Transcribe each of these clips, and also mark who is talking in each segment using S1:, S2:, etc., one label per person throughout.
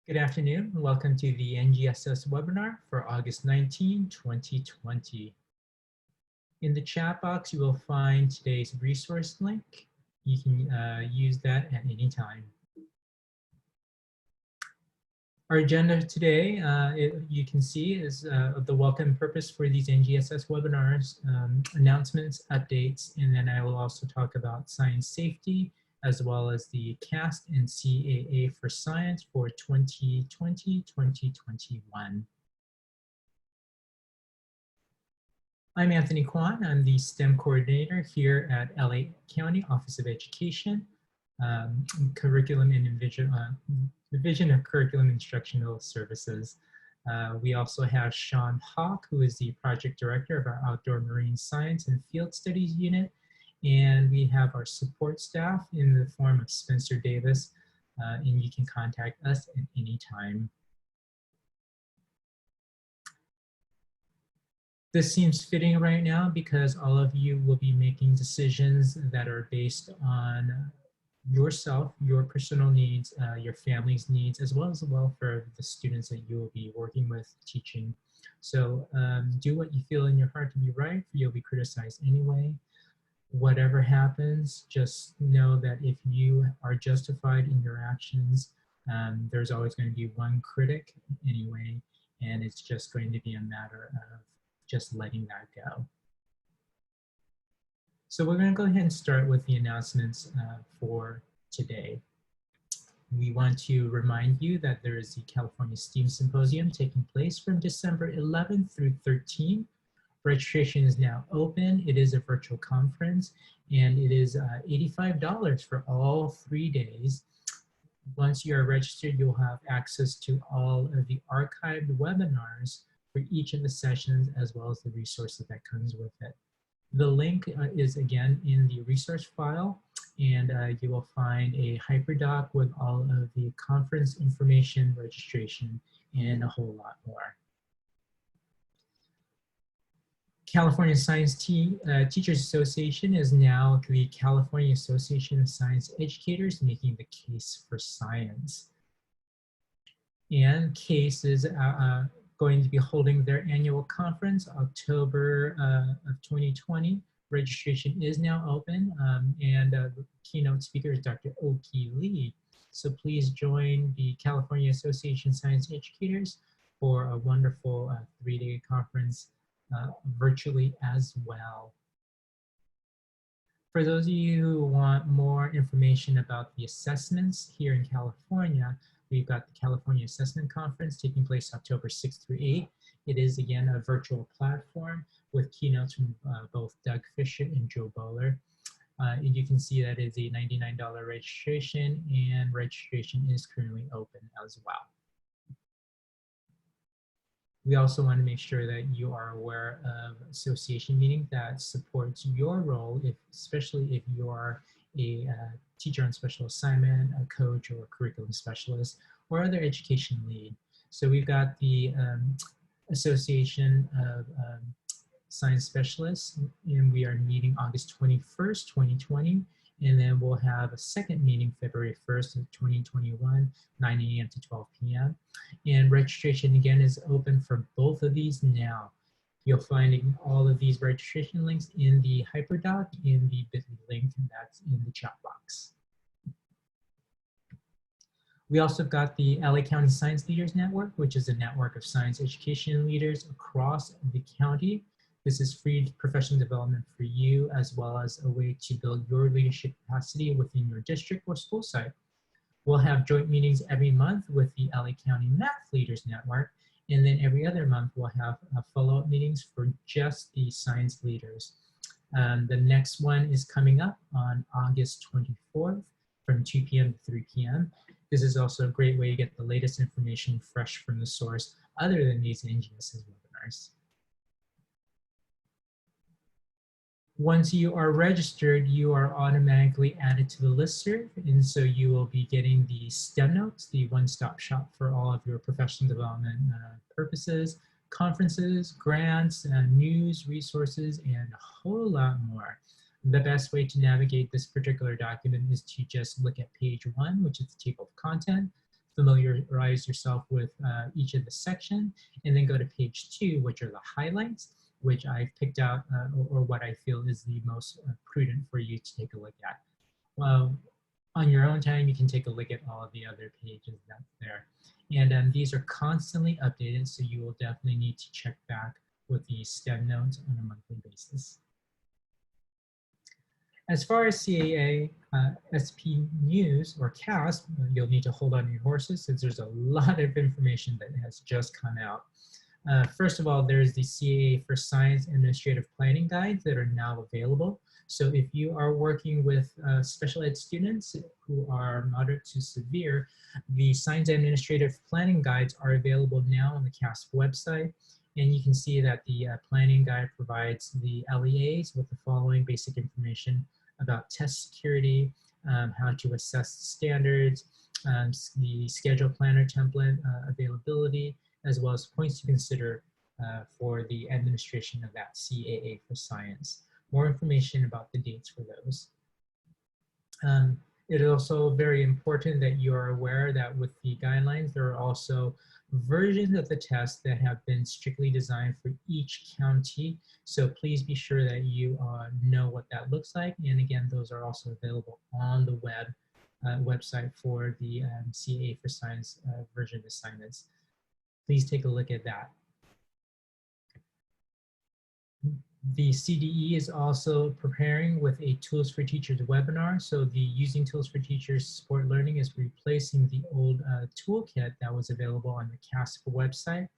S1: Good afternoon and welcome to the NGSS webinar for August 19, 2020. In the chat box, you will find today's resource link. You can use that at any time. Our agenda today, you can see, is the welcome purpose for these NGSS webinars, announcements, updates, and then I will also talk about science safety, as well as the CAASP and CAA for Science for 2020-2021. I'm Anthony Kwan. I'm the STEM coordinator here at LA County Office of Education, Curriculum and Division of Curriculum Instructional Services. We also have Sean Hawk, who is the project director of our Outdoor Marine Science and Field Studies Unit. And we have our support staff in the form of Spencer Davis, and you can contact us at any time. This seems fitting right now because all of you will be making decisions that are based on yourself, your personal needs, your family's needs, as well as the welfare of the students that you will be working with, teaching. So do what you feel in your heart to be right, for you'll be criticized anyway. Whatever happens, just know that if you are justified in your actions, there's always going to be one critic anyway, and it's just going to be a matter of just letting that go. So we're going to go ahead and start with the announcements for today. We want to remind you that there is the California STEAM Symposium taking place from December 11th through 13th. Registration is now open. It is a virtual conference, and it is $85 for all 3 days. Once you are registered, you'll have access to all of the archived webinars for each of the sessions, as well as the resources that comes with it. The link is again in the resource file, and you will find a hyperdoc with all of the conference information, registration, and a whole lot more. California Science Teachers Association is now the California Association of Science Educators, making the case for science. And CAASP is going to be holding their annual conference October of 2020. Registration is now open, and the keynote speaker is Dr. Oki Lee. So please join the California Association of Science Educators for a wonderful 3-day conference virtually as well. For those of you who want more information about the assessments here in California, we've got the California Assessment Conference taking place October 6th through 8th. It is again a virtual platform with keynotes from both Doug Fisher and Joe Bowler. And you can see that is a $99 registration, and registration is currently open as well. We also want to make sure that you are aware of association meeting that supports your role, especially if you are a teacher on special assignment, a coach, or a curriculum specialist, or other education lead. So we've got the Association of Science Specialists, and we are meeting August 21st, 2020. And then we'll have a second meeting February 1st of 2021, 9 a.m. to 12 p.m. And registration again is open for both of these now. You'll find all of these registration links in the hyperdoc in the bit.ly link, and that's in the chat box. We also got the LA County Science Leaders Network, which is a network of science education leaders across the county. This is free professional development for you, as well as a way to build your leadership capacity within your district or school site. We'll have joint meetings every month with the LA County Math Leaders Network, and then every other month we'll have follow-up meetings for just the science leaders. The next one is coming up on August 24th from 2 p.m. to 3 p.m. This is also a great way to get the latest information fresh from the source other than these NGSS webinars. Once you are registered, you are automatically added to the listserv, and so you will be getting the STEM notes, the one-stop shop for all of your professional development purposes, conferences, grants, news, resources, and a whole lot more. The best way to navigate this particular document is to just look at page 1, which is the table of content, familiarize yourself with each of the section, and then go to page 2, which are the highlights, which I've picked out or what I feel is the most prudent for you to take a look at. On your own time, you can take a look at all of the other pages that's there. And these are constantly updated, so you will definitely need to check back with the STEM notes on a monthly basis. As far as CAA SP News or CAASP, you'll need to hold on to your horses since there's a lot of information that has just come out. First of all, there's the CAA for Science Administrative Planning Guides that are now available. So if you are working with special ed students who are moderate to severe, the Science Administrative Planning Guides are available now on the CAASP website. And you can see that the planning guide provides the LEAs with the following basic information about test security, how to assess standards, the schedule planner template availability, as well as points to consider for the administration of that CAA for Science. More information about the dates for those. It is also very important that you are aware that with the guidelines, there are also versions of the test that have been strictly designed for each county. So please be sure that you know what that looks like. And again, those are also available on the website for the CAA for Science version assignments. Please take a look at that. The CDE is also preparing with a Tools for Teachers webinar. So the Using Tools for Teachers Support Learning is replacing the old toolkit that was available on the CAASP website.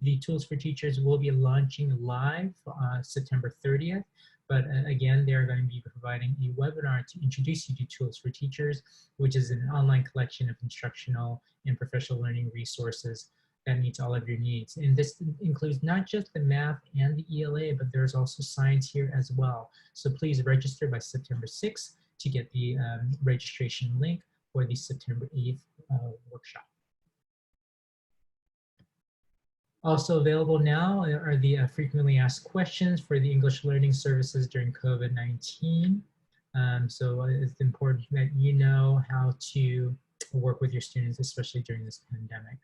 S1: The Tools for Teachers will be launching live September 30th. But again, they're going to be providing a webinar to introduce you to Tools for Teachers, which is an online collection of instructional and professional learning resources that meets all of your needs. And this includes not just the math and the ELA, but there's also science here as well. So please register by September 6th to get the registration link for the September 8th workshop. Also available now are the frequently asked questions for the English learning services during COVID-19. So it's important that you know how to work with your students, especially during this pandemic.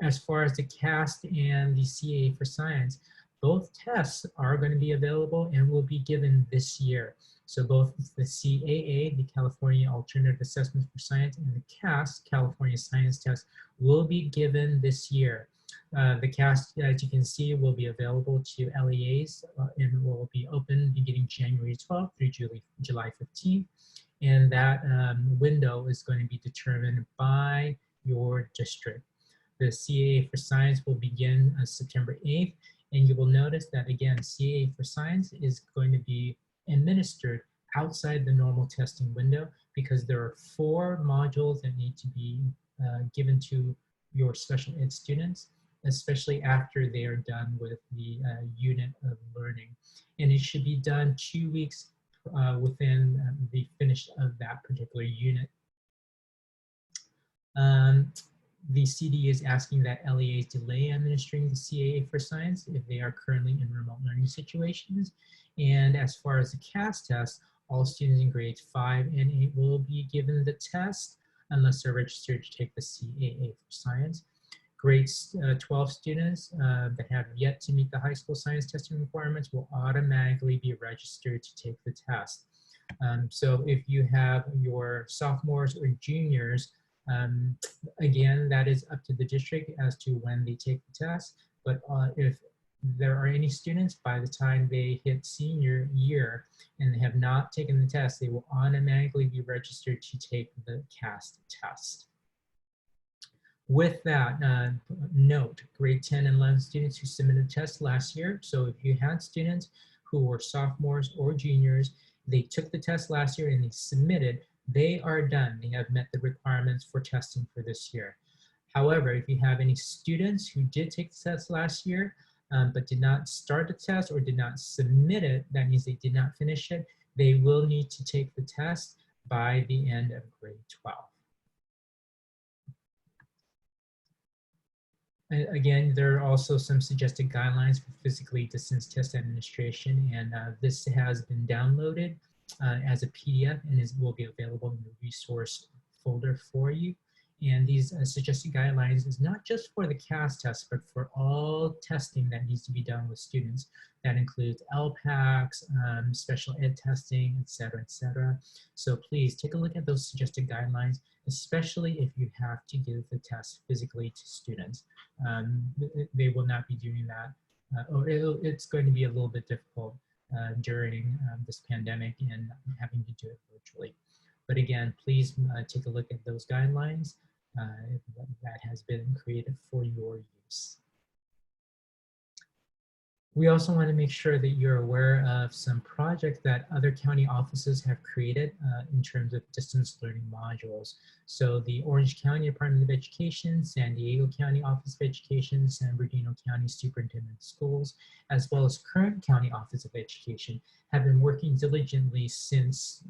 S1: As far as the CAASP and the CAA for Science, both tests are going to be available and will be given this year. So both the CAA, the California Alternative Assessment for Science, and the CAASP, California Science Test, will be given this year. The CAASP, as you can see, will be available to LEAs and will be open beginning January 12th through July 15th. And that window is going to be determined by your district. The CAA for Science will begin September 8th, and you will notice that again, CAA for Science is going to be administered outside the normal testing window because there are 4 modules that need to be given to your special ed students, especially after they are done with the unit of learning. And it should be done 2 weeks within the finish of that particular unit. The CD is asking that LEAs delay administering the CAA for Science if they are currently in remote learning situations. And as far as the CAASP test, all students in grades 5 and 8 will be given the test unless they're registered to take the CAA for Science. Grades 12 students that have yet to meet the high school science testing requirements will automatically be registered to take the test. So if you have your sophomores or juniors, again, that is up to the district as to when they take the test. But if there are any students by the time they hit senior year and they have not taken the test, they will automatically be registered to take the CAASP test. With that, note, grade 10 and 11 students who submitted tests last year. So if you had students who were sophomores or juniors, they took the test last year and they submitted, they are done. They have met the requirements for testing for this year. However, if you have any students who did take the test last year, but did not start the test or did not submit it, that means they did not finish it, they will need to take the test by the end of grade 12. Again, there are also some suggested guidelines for physically distanced test administration, and this has been downloaded as a PDF and will be available in the resource folder for you. And these suggested guidelines is not just for the CAASP test, but for all testing that needs to be done with students. That includes LPACs, special ed testing, et cetera, et cetera. So please take a look at those suggested guidelines, especially if you have to give the test physically to students. They will not be doing that, or it's going to be a little bit difficult during this pandemic and having to do it virtually. But again, please take a look at those guidelines that has been created for your use. We also want to make sure that you're aware of some projects that other county offices have created in terms of distance learning modules. So the Orange County Department of Education, San Diego County Office of Education, San Bernardino County Superintendent of Schools, as well as current County Office of Education have been working diligently since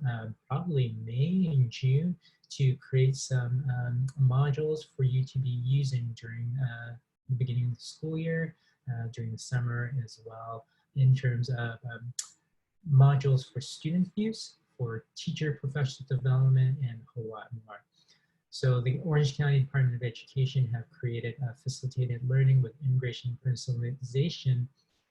S1: probably May and June to create some modules for you to be using during the beginning of the school year, during the summer as well, in terms of modules for student use, for teacher professional development, and a whole lot more. So the Orange County Department of Education have created facilitated learning with integration and personalization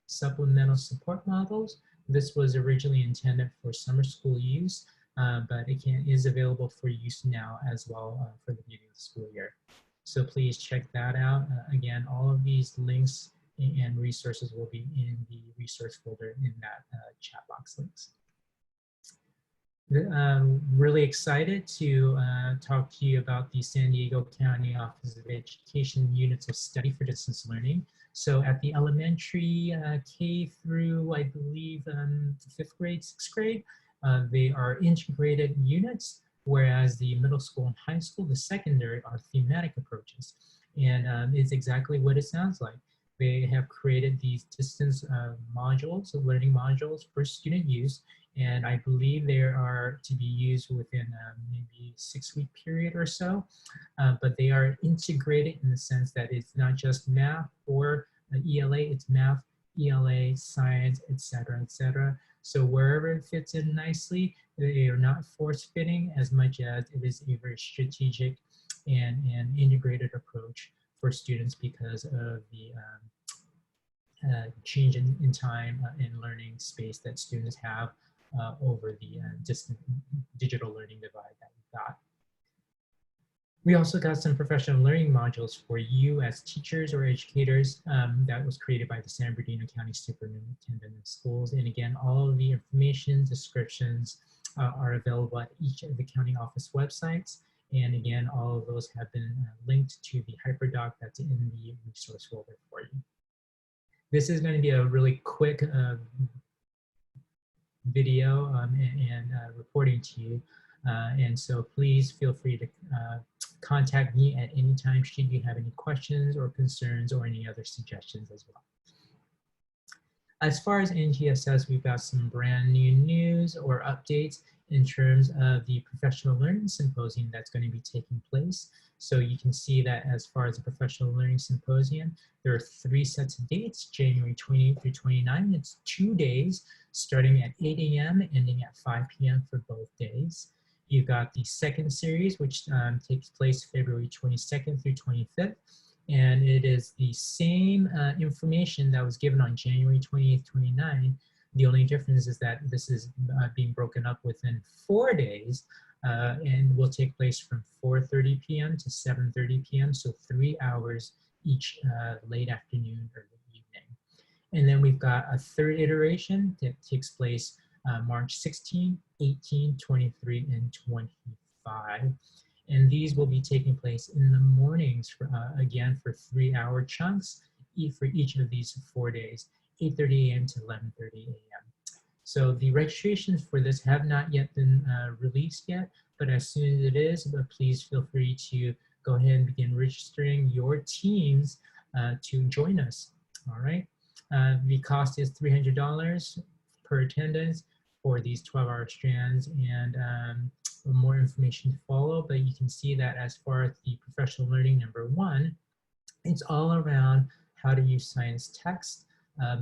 S1: supplemental support models. This was originally intended for summer school use, but it is available for use now as well for the beginning of the school year. So please check that out. Again, all of these links and resources will be in the resource folder in that chat box links. Really excited to talk to you about the San Diego County Office of Education units of study for distance learning. So at the elementary K through, I believe, 5th grade, 6th grade, they are integrated units, whereas the middle school and high school, the secondary, are thematic approaches. And it's exactly what it sounds like. They have created these distance modules, learning modules for student use, and I believe they are to be used within maybe 6-week period or so, but they are integrated in the sense that it's not just math or ELA, it's math, ELA, science, etc., etc. So wherever it fits in nicely, they are not force-fitting as much as it is a very strategic and integrated approach for students because of the change in time and learning space that students have over the distant digital learning divide that we've got. We also got some professional learning modules for you as teachers or educators that was created by the San Bernardino County Superintendent of Schools. And again, all of the information, descriptions are available at each of the county office websites. And again, all of those have been linked to the hyperdoc that's in the resource folder for you. This is going to be a really quick video and reporting to you. And so please feel free to contact me at any time should you have any questions or concerns or any other suggestions as well. As far as NGSS, we've got some brand new news or updates in terms of the Professional Learning Symposium that's going to be taking place. So you can see that as far as the Professional Learning Symposium, there are 3 sets of dates, January 28th through 29th. It's 2 days, starting at 8 a.m., ending at 5 p.m. for both days. You've got the second series, which takes place February 22nd through 25th. And it is the same information that was given on January 28th, 29th. The only difference is that this is being broken up within 4 days and will take place from 4:30 p.m. to 7:30 p.m. So 3 hours each late afternoon or evening. And then we've got a third iteration that takes place March 16, 18, 23, and 25. And these will be taking place in the mornings, for, again, for 3-hour chunks for each of these 4 days, 8:30 a.m. to 11:30 a.m. So the registrations for this have not yet been released yet, but as soon as it is, please feel free to go ahead and begin registering your teams to join us, all right? The cost is $300 per attendance for these 12-hour strands, and more information to follow, but you can see that as far as the professional learning number 1, it's all around how to use science text,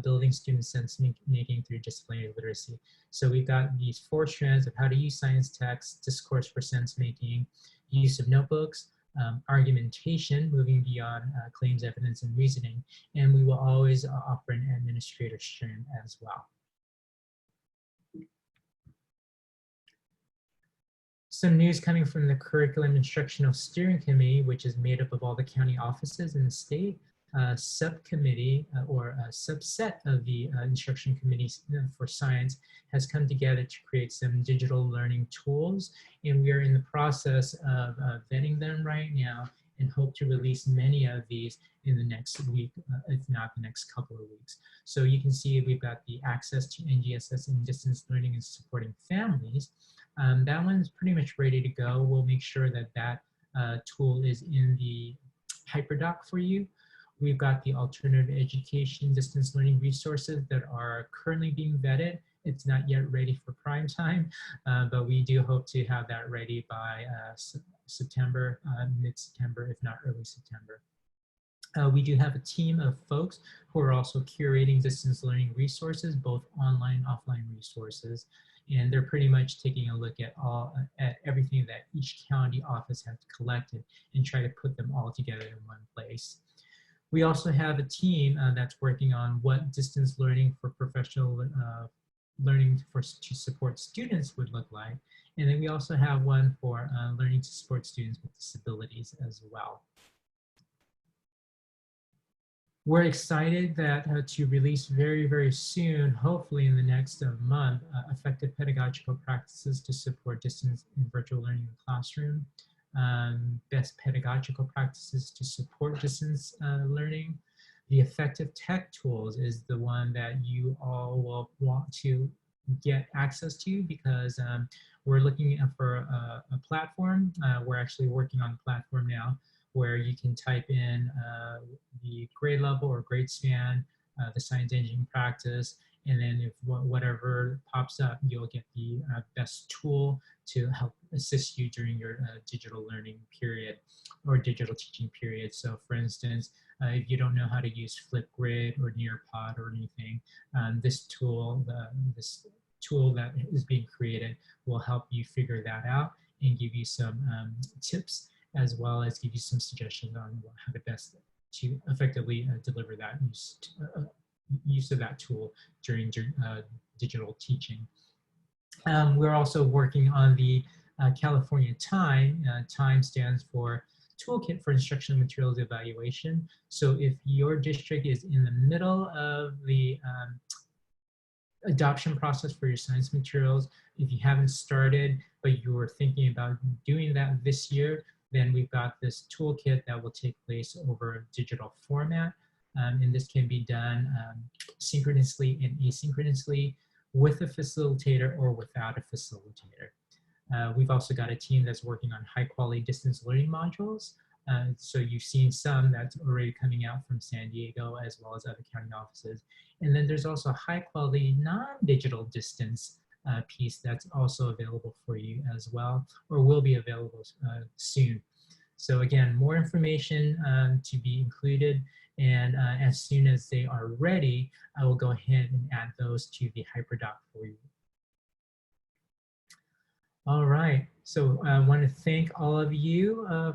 S1: building student sense making through disciplinary literacy. So we've got these 4 strands of how to use science text, discourse for sense making, use of notebooks, argumentation, moving beyond claims, evidence, and reasoning. And we will always offer an administrator stream as well. Some news coming from the Curriculum Instructional Steering Committee, which is made up of all the county offices in the state. Subcommittee or a subset of the instruction committees for science has come together to create some digital learning tools, and we are in the process of vetting them right now and hope to release many of these in the next week, if not the next couple of weeks. So you can see we've got the access to NGSS and distance learning and supporting families. That one's pretty much ready to go. We'll make sure that that tool is in the HyperDoc for you. We've got the alternative education distance learning resources that are currently being vetted. It's not yet ready for prime time, but we do hope to have that ready by September, mid-September, if not early September. We do have a team of folks who are also curating distance learning resources, both online and offline resources. And they're pretty much taking a look at everything that each county office has collected and try to put them all together in one place. We also have a team that's working on what distance learning for professional learning to support students would look like. And then we also have one for learning to support students with disabilities as well. We're excited that to release very, very soon, hopefully in the next month, effective pedagogical practices to support distance and virtual learning in the classroom. Best pedagogical practices to support distance learning. The effective tech tools is the one that you all will want to get access to, because we're looking for a platform. We're actually working on a platform now where you can type in the grade level or grade span, the science engine practice, and then if whatever pops up, you'll get the best tool to help assist you during your digital learning period or digital teaching period. So for instance, if you don't know how to use Flipgrid or Nearpod or anything, this tool that is being created will help you figure that out and give you some tips, as well as give you some suggestions on how to best to effectively deliver that use of that tool during digital teaching. We're also working on the California TIME. TIME stands for Toolkit for Instructional Materials Evaluation. So if your district is in the middle of the adoption process for your science materials, if you haven't started, but you were thinking about doing that this year, then we've got this toolkit that will take place over a digital format. And this can be done synchronously and asynchronously with a facilitator or without a facilitator. We've also got a team that's working on high quality distance learning modules. So you've seen some that's already coming out from San Diego as well as other county offices. And then there's also a high quality non-digital distance piece that's also available for you as well, or will be available soon. So again, more information to be included, and as soon as they are ready, I will go ahead and add those to the HyperDoc for you. All right, so I want to thank all of you.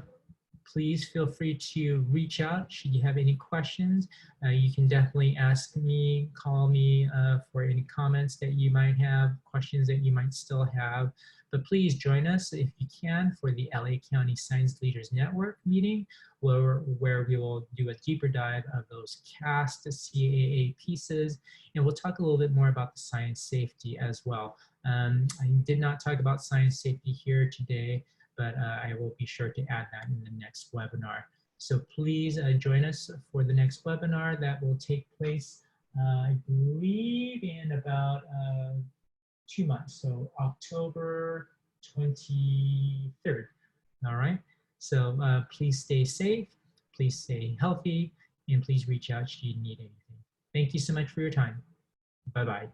S1: Please feel free to reach out should you have any questions. You can definitely ask me, call me for any comments that you might have, questions that you might still have. But please join us if you can for the LA County Science Leaders Network meeting, where we will do a deeper dive of those CAASP, CAA pieces, and we'll talk a little bit more about the science safety as well. I did not talk about science safety here today, but I will be sure to add that in the next webinar. So please join us for the next webinar that will take place, I believe, in about 2 months, so October 23rd. All right, so please stay safe, please stay healthy, and please reach out should you need anything. Thank you so much for your time. Bye-bye.